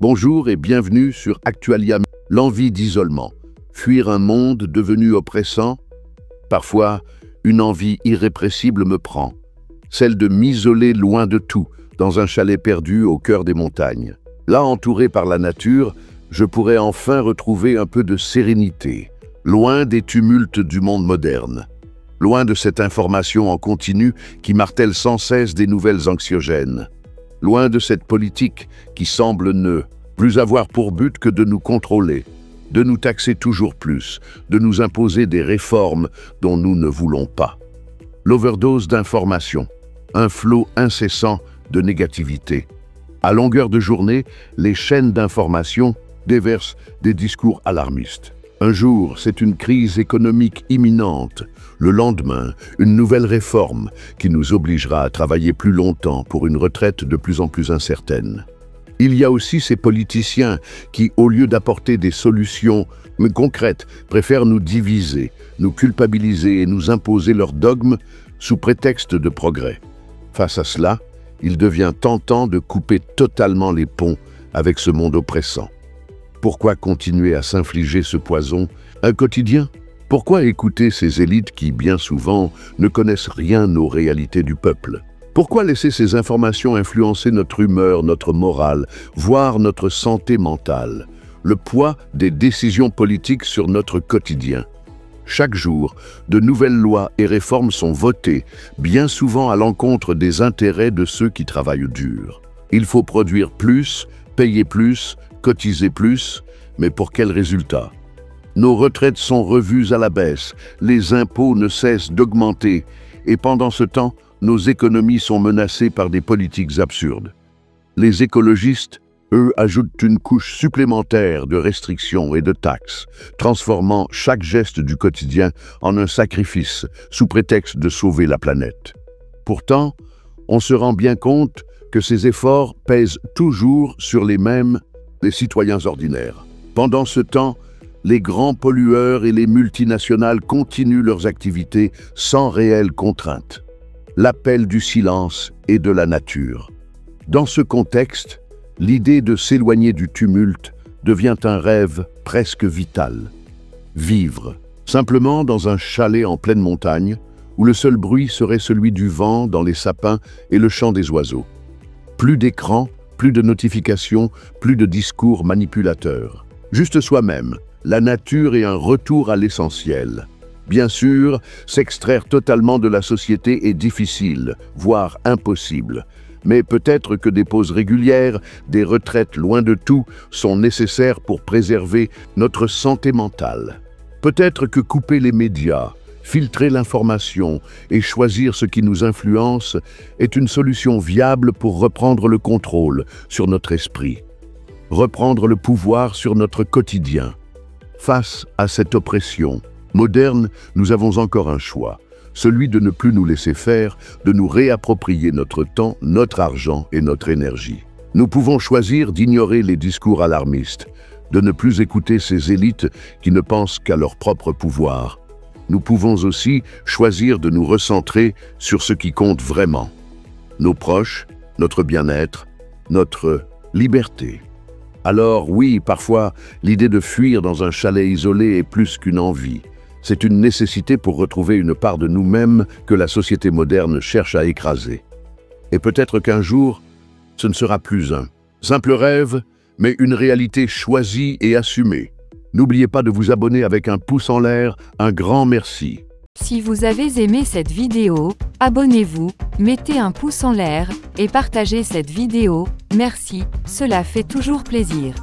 Bonjour et bienvenue sur Actualia. L'envie d'isolement, fuir un monde devenu oppressant. Parfois, une envie irrépressible me prend, celle de m'isoler loin de tout, dans un chalet perdu au cœur des montagnes. Là, entouré par la nature, je pourrais enfin retrouver un peu de sérénité, loin des tumultes du monde moderne, loin de cette information en continu qui martèle sans cesse des nouvelles anxiogènes, loin de cette politique qui semble ne plus avoir pour but que de nous contrôler, de nous taxer toujours plus, de nous imposer des réformes dont nous ne voulons pas. L'overdose d'informations, un flot incessant de négativité. À longueur de journée, les chaînes d'information déversent des discours alarmistes. Un jour, c'est une crise économique imminente. Le lendemain, une nouvelle réforme qui nous obligera à travailler plus longtemps pour une retraite de plus en plus incertaine. Il y a aussi ces politiciens qui, au lieu d'apporter des solutions concrètes, préfèrent nous diviser, nous culpabiliser et nous imposer leurs dogmes sous prétexte de progrès. Face à cela, il devient tentant de couper totalement les ponts avec ce monde oppressant. Pourquoi continuer à s'infliger ce poison, un quotidien? Pourquoi écouter ces élites qui, bien souvent, ne connaissent rien aux réalités du peuple? Pourquoi laisser ces informations influencer notre humeur, notre morale, voire notre santé mentale? Le poids des décisions politiques sur notre quotidien. Chaque jour, de nouvelles lois et réformes sont votées, bien souvent à l'encontre des intérêts de ceux qui travaillent dur. Il faut produire plus, payer plus, cotiser plus, mais pour quel résultat? Nos retraites sont revues à la baisse, les impôts ne cessent d'augmenter, et pendant ce temps, nos économies sont menacées par des politiques absurdes. Les écologistes, eux, ajoutent une couche supplémentaire de restrictions et de taxes, transformant chaque geste du quotidien en un sacrifice sous prétexte de sauver la planète. Pourtant, on se rend bien compte que ces efforts pèsent toujours sur les citoyens ordinaires. Pendant ce temps, les grands pollueurs et les multinationales continuent leurs activités sans réelle contrainte. L'appel du silence et de la nature. Dans ce contexte, l'idée de s'éloigner du tumulte devient un rêve presque vital. Vivre, simplement dans un chalet en pleine montagne, où le seul bruit serait celui du vent dans les sapins et le chant des oiseaux. Plus d'écran, plus de notifications, plus de discours manipulateurs. Juste soi-même, la nature et un retour à l'essentiel. Bien sûr, s'extraire totalement de la société est difficile, voire impossible. Mais peut-être que des pauses régulières, des retraites loin de tout, sont nécessaires pour préserver notre santé mentale. Peut-être que couper les médias, filtrer l'information et choisir ce qui nous influence est une solution viable pour reprendre le contrôle sur notre esprit, reprendre le pouvoir sur notre quotidien. Face à cette oppression moderne, nous avons encore un choix, celui de ne plus nous laisser faire, de nous réapproprier notre temps, notre argent et notre énergie. Nous pouvons choisir d'ignorer les discours alarmistes, de ne plus écouter ces élites qui ne pensent qu'à leur propre pouvoir. Nous pouvons aussi choisir de nous recentrer sur ce qui compte vraiment. Nos proches, notre bien-être, notre liberté. Alors oui, parfois, l'idée de fuir dans un chalet isolé est plus qu'une envie. C'est une nécessité pour retrouver une part de nous-mêmes que la société moderne cherche à écraser. Et peut-être qu'un jour, ce ne sera plus un simple rêve, mais une réalité choisie et assumée. N'oubliez pas de vous abonner avec un pouce en l'air, un grand merci. Si vous avez aimé cette vidéo, abonnez-vous, mettez un pouce en l'air et partagez cette vidéo. Merci, cela fait toujours plaisir.